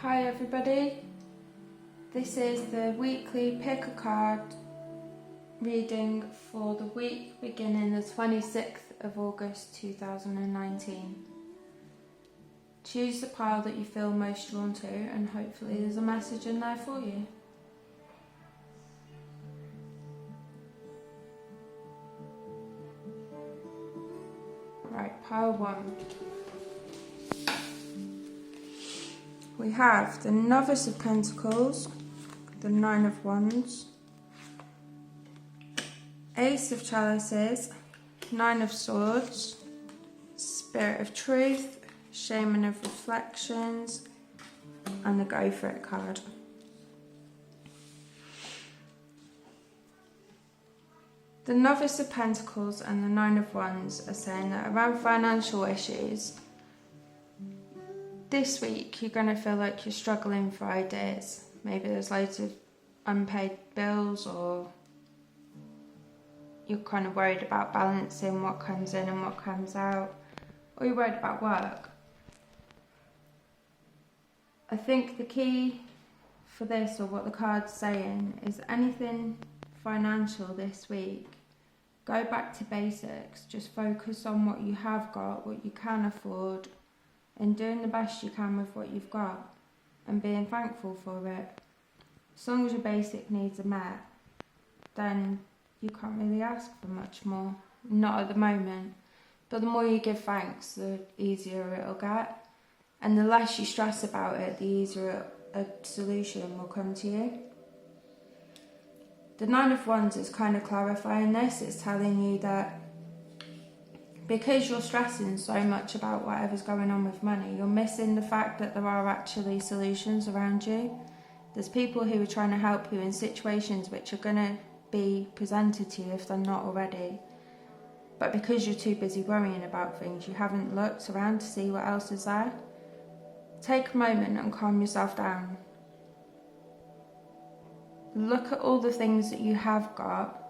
Hi everybody, this is the weekly pick a card reading for the week beginning the 26th of August 2019. Choose the pile that you feel most drawn to and hopefully there's a message in there for you. Right, pile 1. We have the Novice of Pentacles, the Nine of Wands, Ace of Chalices, Nine of Swords, Spirit of Truth, Shaman of Reflections, and the Go For It card. The Novice of Pentacles and the Nine of Wands are saying that around financial issues, this week you're going to feel like you're struggling for ideas. Maybe there's loads of unpaid bills, or you're kind of worried about balancing what comes in and what comes out, or you're worried about work. I think the key for this, or what the card's saying, is anything financial this week, go back to basics. Just focus on what you have got, what you can afford, and doing the best you can with what you've got and being thankful for it. As long as your basic needs are met, then you can't really ask for much more. Not at the moment. But the more you give thanks, the easier it'll get. And the less you stress about it, the easier a solution will come to you. The Nine of Wands is kind of clarifying this. It's telling you that because you're stressing so much about whatever's going on with money, you're missing the fact that there are actually solutions around you. There's people who are trying to help you in situations which are going to be presented to you if they're not already. But because you're too busy worrying about things, you haven't looked around to see what else is there. Take a moment and calm yourself down. Look at all the things that you have got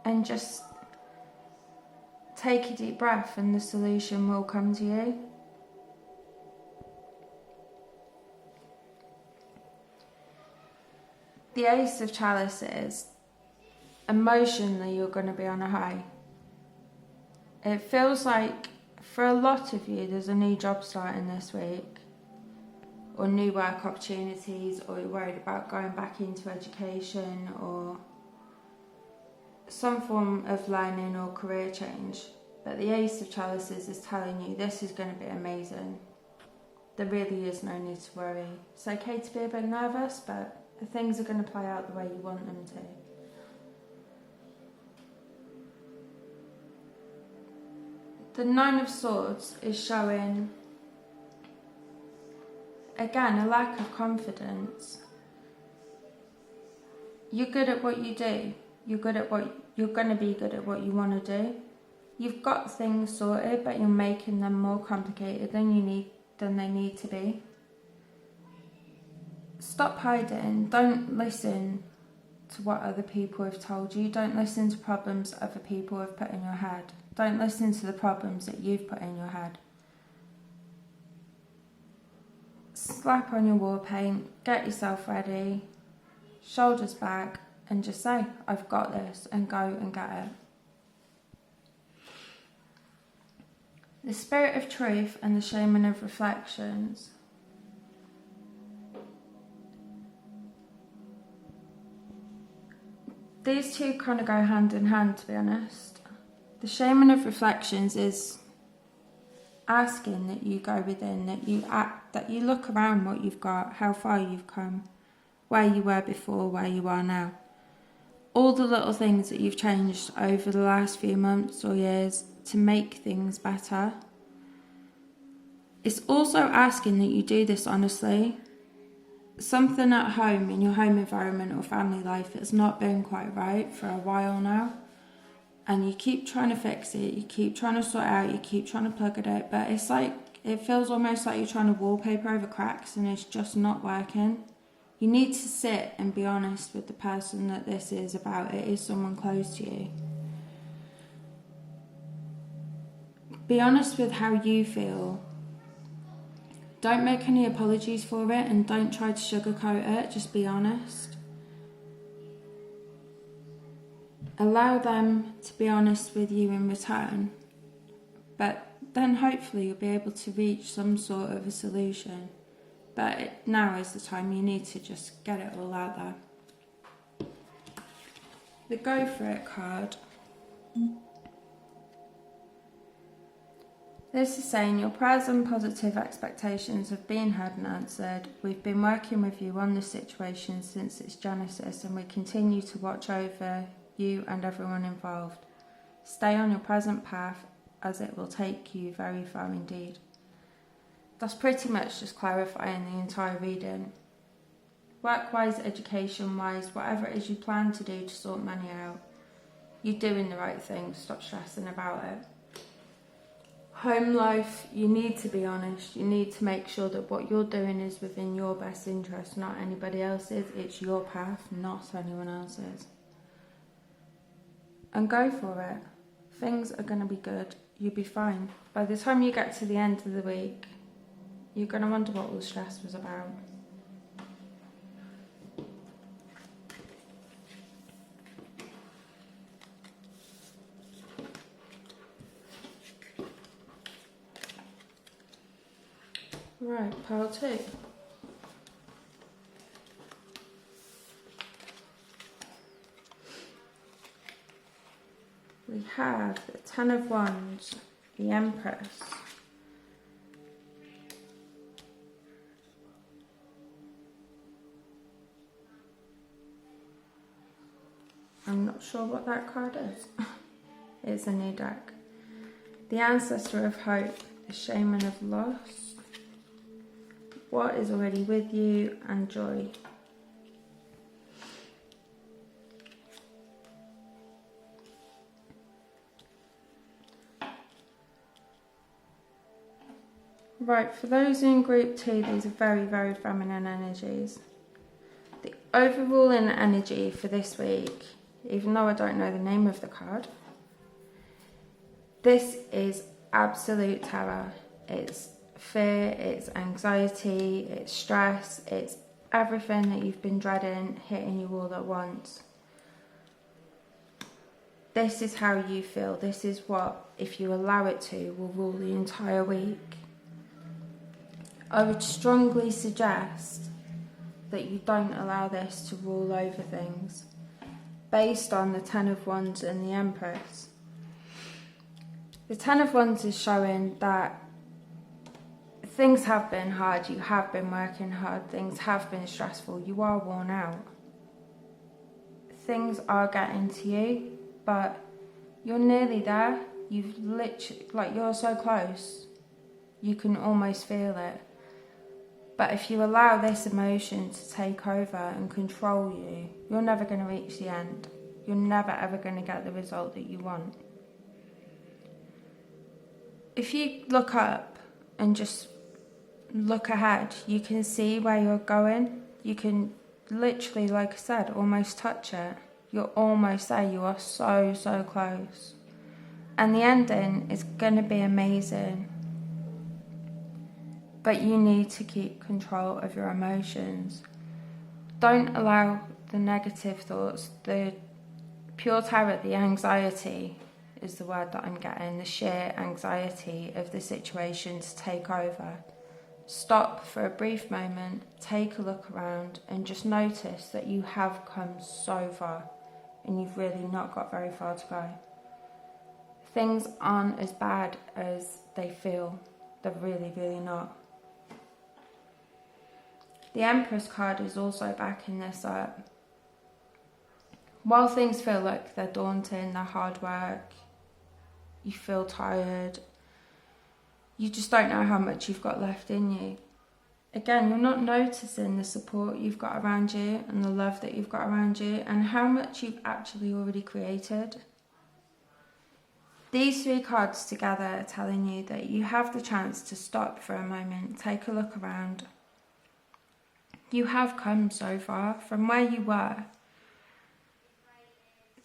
and just take a deep breath and the solution will come to you. The Ace of Chalices, emotionally you're going to be on a high. It feels like for a lot of you there's a new job starting this week, or new work opportunities, or you're worried about going back into education, or some form of learning or career change. But the Ace of Chalices is telling you this is going to be amazing. There really is no need to worry. It's okay to be a bit nervous, but things are going to play out the way you want them to. The Nine of Swords is showing, again, a lack of confidence. You're good at what you do. You're going to be good at what you want to do. You've got things sorted, but you're making them more complicated than they need to be. Stop hiding. Don't listen to what other people have told you. Don't listen to problems other people have put in your head. Don't listen to the problems that you've put in your head. Slap on your war paint, get yourself ready, shoulders back, and just say, I've got this, and go and get it. The Spirit of Truth and the Shaman of Reflections. These two kind of go hand in hand, to be honest. The Shaman of Reflections is asking that you go within, that you look around what you've got, how far you've come, where you were before, where you are now. All the little things that you've changed over the last few months or years to make things better. It's also asking that you do this honestly. Something at home, in your home environment or family life, has not been quite right for a while now. And you keep trying to fix it, you keep trying to sort it out, you keep trying to plug it out, but it's like, it feels almost like you're trying to wallpaper over cracks and it's just not working. You need to sit and be honest with the person that this is about. It is someone close to you. Be honest with how you feel. Don't make any apologies for it, and don't try to sugarcoat it, just be honest. Allow them to be honest with you in return, but then hopefully you'll be able to reach some sort of a solution. But now is the time you need to just get it all out there. The Go For It card. This is saying your prayers and positive expectations have been heard and answered. We've been working with you on this situation since its genesis, and we continue to watch over you and everyone involved. Stay on your present path, as it will take you very far indeed. That's pretty much just clarifying the entire reading. Work-wise, education-wise, whatever it is you plan to do to sort money out, you're doing the right thing. Stop stressing about it. Home life, you need to be honest. You need to make sure that what you're doing is within your best interest, not anybody else's. It's your path, not anyone else's. And go for it. Things are going to be good. You'll be fine. By the time you get to the end of the week, you're going to wonder what all the stress was about. Right, pile 2. We have the Ten of Wands, the Empress. I'm not sure what that card is. It's a new deck. The Ancestor of Hope, the Shaman of Loss. What is already with you, and joy. Right, for those in group 2, these are very, very feminine energies. The overruling energy for this week, even though I don't know the name of the card, this is absolute terror. It's fear, it's anxiety, it's stress, it's everything that you've been dreading hitting you all at once. This is how you feel. This is what, if you allow it to, will rule the entire week. I would strongly suggest that you don't allow this to rule over things, based on the Ten of Wands and the Empress. The Ten of Wands is showing that things have been hard, you have been working hard, things have been stressful, you are worn out. Things are getting to you, but you're nearly there. You've literally, you're so close, you can almost feel it. But if you allow this emotion to take over and control you, you're never going to reach the end. You're never ever going to get the result that you want. If you look up and just look ahead, you can see where you're going. You can literally, like I said, almost touch it. You're almost there. You are so, so close. And the ending is going to be amazing. But you need to keep control of your emotions. Don't allow the negative thoughts, the pure terror, the anxiety is the word that I'm getting, the sheer anxiety of the situation to take over. Stop for a brief moment, take a look around, and just notice that you have come so far and you've really not got very far to go. Things aren't as bad as they feel. They're really, really not. The Empress card is also backing this up. While things feel like they're daunting, they're hard work, you feel tired, you just don't know how much you've got left in you. Again, you're not noticing the support you've got around you and the love that you've got around you and how much you've actually already created. These 3 cards together are telling you that you have the chance to stop for a moment, take a look around. You have come so far from where you were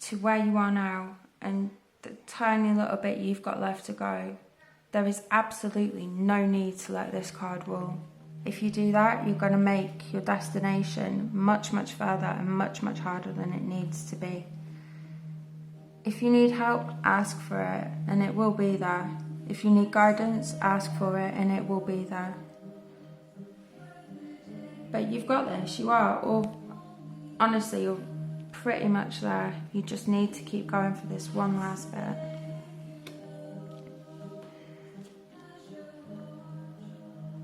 to where you are now, and the tiny little bit you've got left to go. There is absolutely no need to let this card rule. If you do that, you're going to make your destination much, much further and much, much harder than it needs to be. If you need help, ask for it and it will be there. If you need guidance, ask for it and it will be there. But you've got this, you are, or honestly, you're pretty much there. You just need to keep going for this one last bit.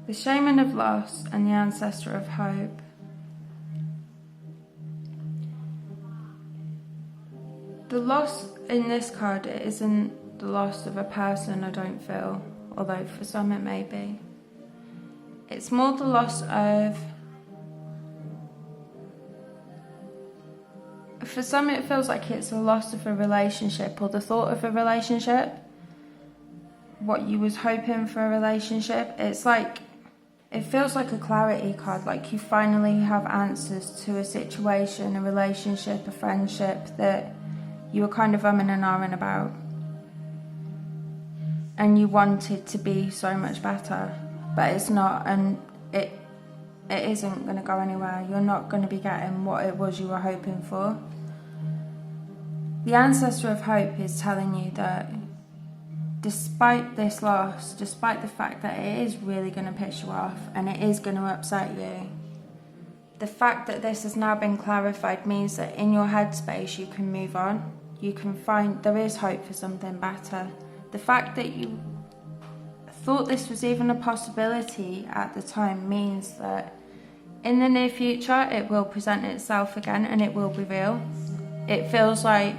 The Shaman of Loss and the Ancestor of Hope. The loss in this card, it isn't the loss of a person, I don't feel, although for some it may be. It's more the loss of... For some it feels like it's the loss of a relationship or the thought of a relationship. What you was hoping for a relationship. It's like... It feels like a clarity card, like you finally have answers to a situation, a relationship, a friendship that you were kind of umming and ahhing about. And you wanted to be so much better, but it's not, and it isn't going to go anywhere. You're not going to be getting what it was you were hoping for. The Ancestor of Hope is telling you that despite this loss, despite the fact that it is really going to piss you off and it is going to upset you, the fact that this has now been clarified means that in your headspace you can move on. You can find there is hope for something better. The fact that you thought this was even a possibility at the time means that in the near future it will present itself again and it will be real. It feels like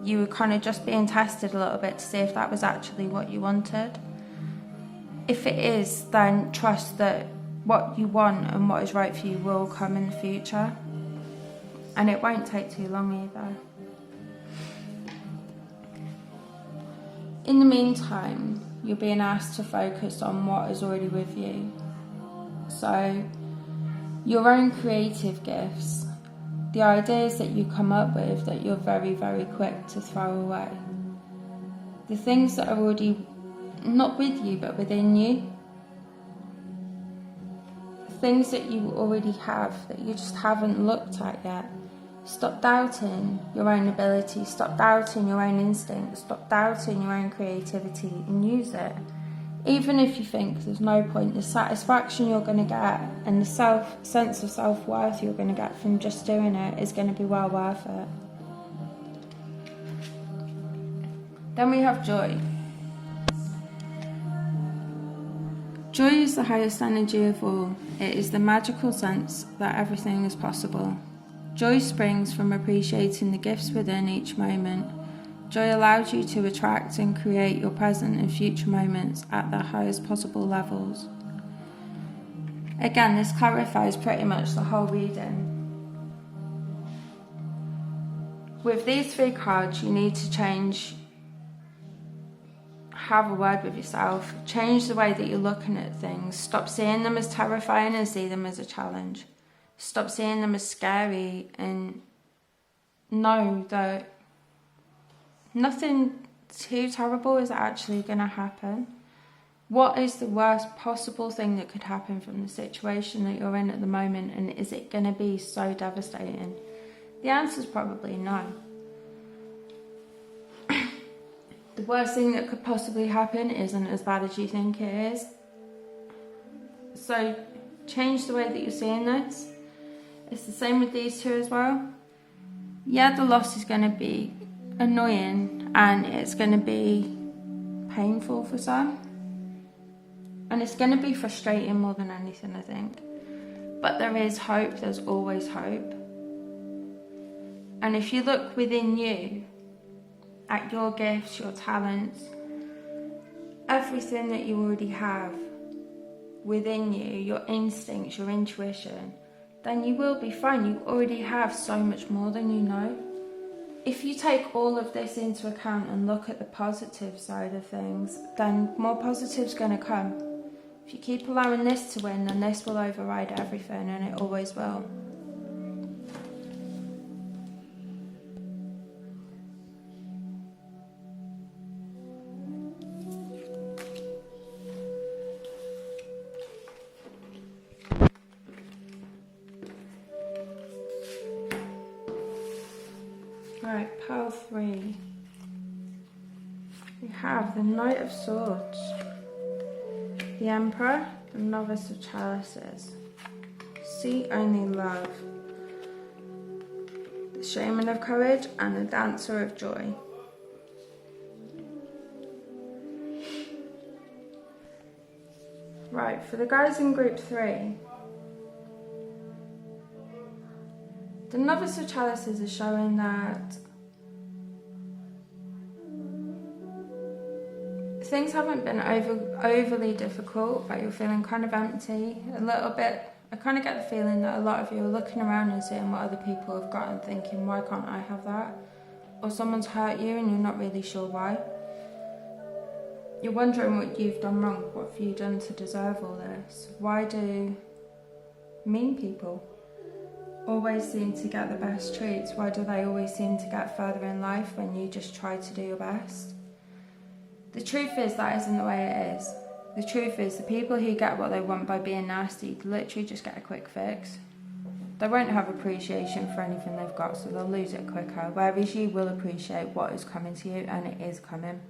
you were kind of just being tested a little bit to see if that was actually what you wanted. If it is, then trust that what you want and what is right for you will come in the future. And it won't take too long either. In the meantime, you're being asked to focus on what is already with you. So, your own creative gifts, the ideas that you come up with that you're very, very quick to throw away. The things that are already not with you but within you. Things that you already have that you just haven't looked at yet. Stop doubting your own ability, stop doubting your own instincts, stop doubting your own creativity and use it. Even if you think there's no point, the satisfaction you're going to get and the sense of self-worth you're going to get from just doing it is going to be well worth it. Then we have joy. Joy is the highest energy of all. It is the magical sense that everything is possible. Joy springs from appreciating the gifts within each moment. Joy allows you to attract and create your present and future moments at the highest possible levels. Again, this clarifies pretty much the whole reading. With these three cards, you need to have a word with yourself, change the way that you're looking at things, stop seeing them as terrifying and see them as a challenge. Stop seeing them as scary and know that nothing too terrible is actually going to happen. What is the worst possible thing that could happen from the situation that you're in at the moment, and is it going to be so devastating? The answer is probably no. The worst thing that could possibly happen isn't as bad as you think it is. So change the way that you're seeing this. It's the same with these two as well. Yeah, the loss is going to be annoying and it's going to be painful for some. And it's going to be frustrating more than anything, I think. But there is hope, there's always hope. And if you look within you, at your gifts, your talents, everything that you already have within you, your instincts, your intuition, then you will be fine. You already have so much more than you know. If you take all of this into account and look at the positive side of things, then more positive's going to come. If you keep allowing this to win, then this will override everything, and it always will. Right, pile 3. We have the Knight of Swords, the Emperor, the Novice of Chalices, See Only Love, the Shaman of Courage, and the Dancer of Joy. Right, for the guys in group 3, the Novice of Chalices is showing that things haven't been overly difficult, but you're feeling kind of empty a little bit. I kind of get the feeling that a lot of you are looking around and seeing what other people have got and thinking, why can't I have that? Or someone's hurt you and you're not really sure why. You're wondering what you've done wrong. What have you done to deserve all this? Why do mean people always seem to get the best treats? Why do they always seem to get further in life when you just try to do your best? The truth is that isn't the way it is. The truth is the people who get what they want by being nasty literally just get a quick fix. They won't have appreciation for anything they've got, so they'll lose it quicker, whereas you will appreciate what is coming to you, and it is coming.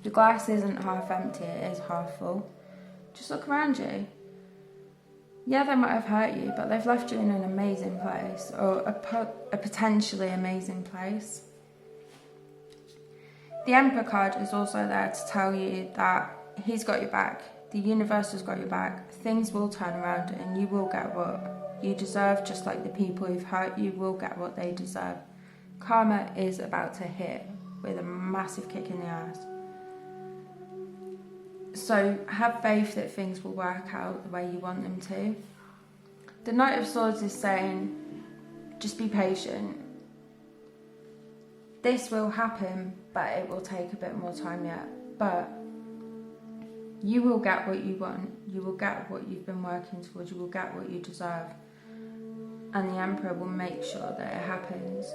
The glass isn't half empty, it is half full. Just look around you. Yeah, they might have hurt you, but they've left you in an amazing place, or a potentially amazing place. The Emperor card is also there to tell you that he's got your back. The universe has got your back. Things will turn around and you will get what you deserve, just like the people who've hurt you will get what they deserve. Karma is about to hit with a massive kick in the ass. So have faith that things will work out the way you want them to. The Knight of Swords is saying, just be patient. This will happen, but it will take a bit more time yet. But you will get what you want. You will get what you've been working towards. You will get what you deserve. And the Emperor will make sure that it happens.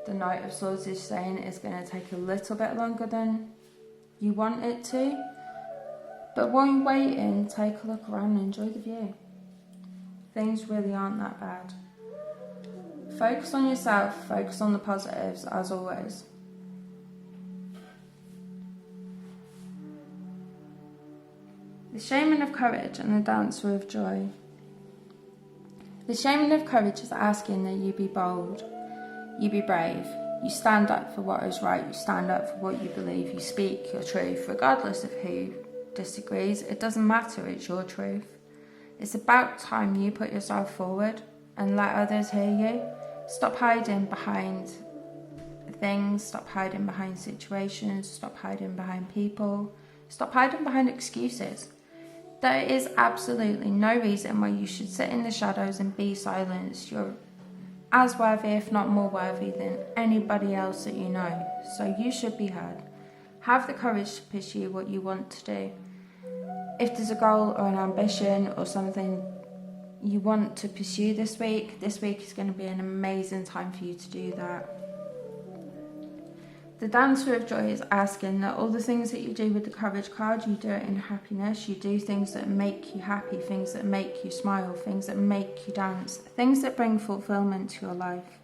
The Knight of Swords is saying it's going to take a little bit longer than you want it to. But while you're waiting, take a look around and enjoy the view. Things really aren't that bad. Focus on yourself, focus on the positives, as always. The Shaman of Courage and the Dancer of Joy. The Shaman of Courage is asking that you be bold, you be brave, you stand up for what is right, you stand up for what you believe, you speak your truth, regardless of who disagrees. It doesn't matter, it's your truth. It's about time you put yourself forward and let others hear you. Stop hiding behind things, stop hiding behind situations, stop hiding behind people, stop hiding behind excuses. There is absolutely no reason why you should sit in the shadows and be silenced. You're as worthy, if not more worthy, than anybody else that you know. So you should be heard. Have the courage to pursue what you want to do. If there's a goal or an ambition or something you want to pursue this week is going to be an amazing time for you to do that. The Dancer of Joy is asking that all the things that you do with the Courage card, you do it in happiness. You do things that make you happy, things that make you smile, things that make you dance, things that bring fulfillment to your life.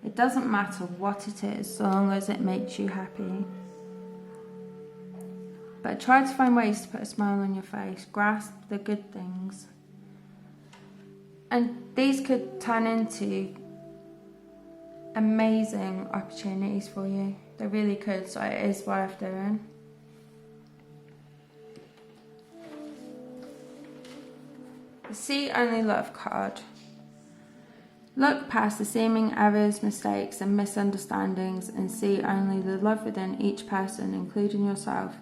It doesn't matter what it is, so long as it makes you happy. But try to find ways to put a smile on your face, grasp the good things. And these could turn into amazing opportunities for you. They really could, so it is worth doing. The See Only Love card. Look past the seeming errors, mistakes and misunderstandings and see only the love within each person, including yourself.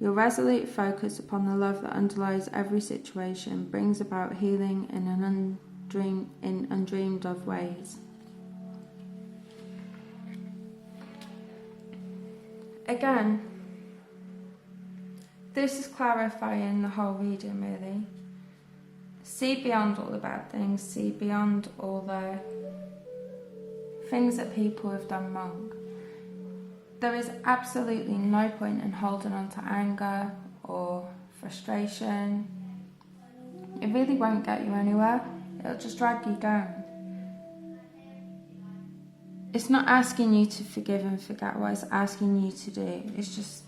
Your resolute focus upon the love that underlies every situation brings about healing in undreamed of ways. Again, this is clarifying the whole reading, really. See beyond all the bad things, see beyond all the things that people have done wrong. There is absolutely no point in holding on to anger or frustration. It really won't get you anywhere. It'll just drag you down. It's not asking you to forgive and forget. What it's asking you to do is just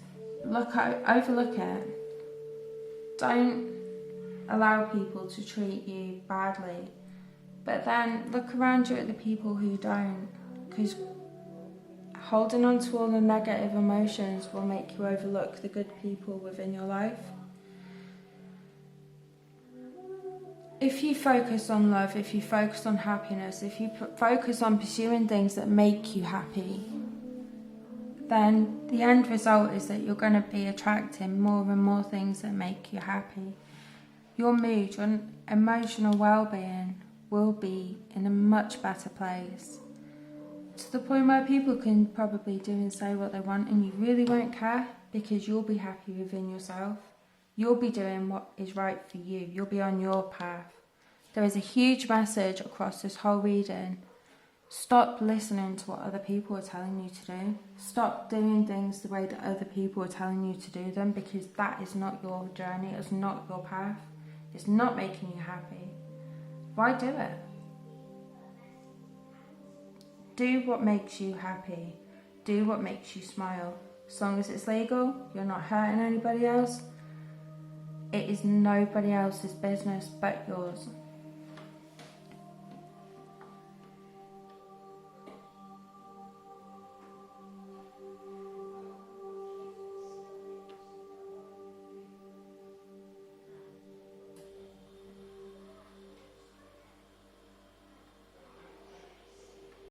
overlook it. Don't allow people to treat you badly, but then look around you at the people who don't, because holding on to all the negative emotions will make you overlook the good people within your life. If you focus on love, if you focus on happiness, if you focus on pursuing things that make you happy, then the end result is that you're going to be attracting more and more things that make you happy. Your mood, your emotional well-being will be in a much better place, to the point where people can probably do and say what they want and you really won't care, because you'll be happy within yourself. You'll be doing what is right for you. You'll be on your path. There is a huge message across this whole reading. Stop listening to what other people are telling you to do. Stop doing things the way that other people are telling you to do them, because that is not your journey. It's not your path. It's not making you happy. Why do it? Do what makes you happy. Do what makes you smile. As long as it's legal, you're not hurting anybody else. It is nobody else's business but yours.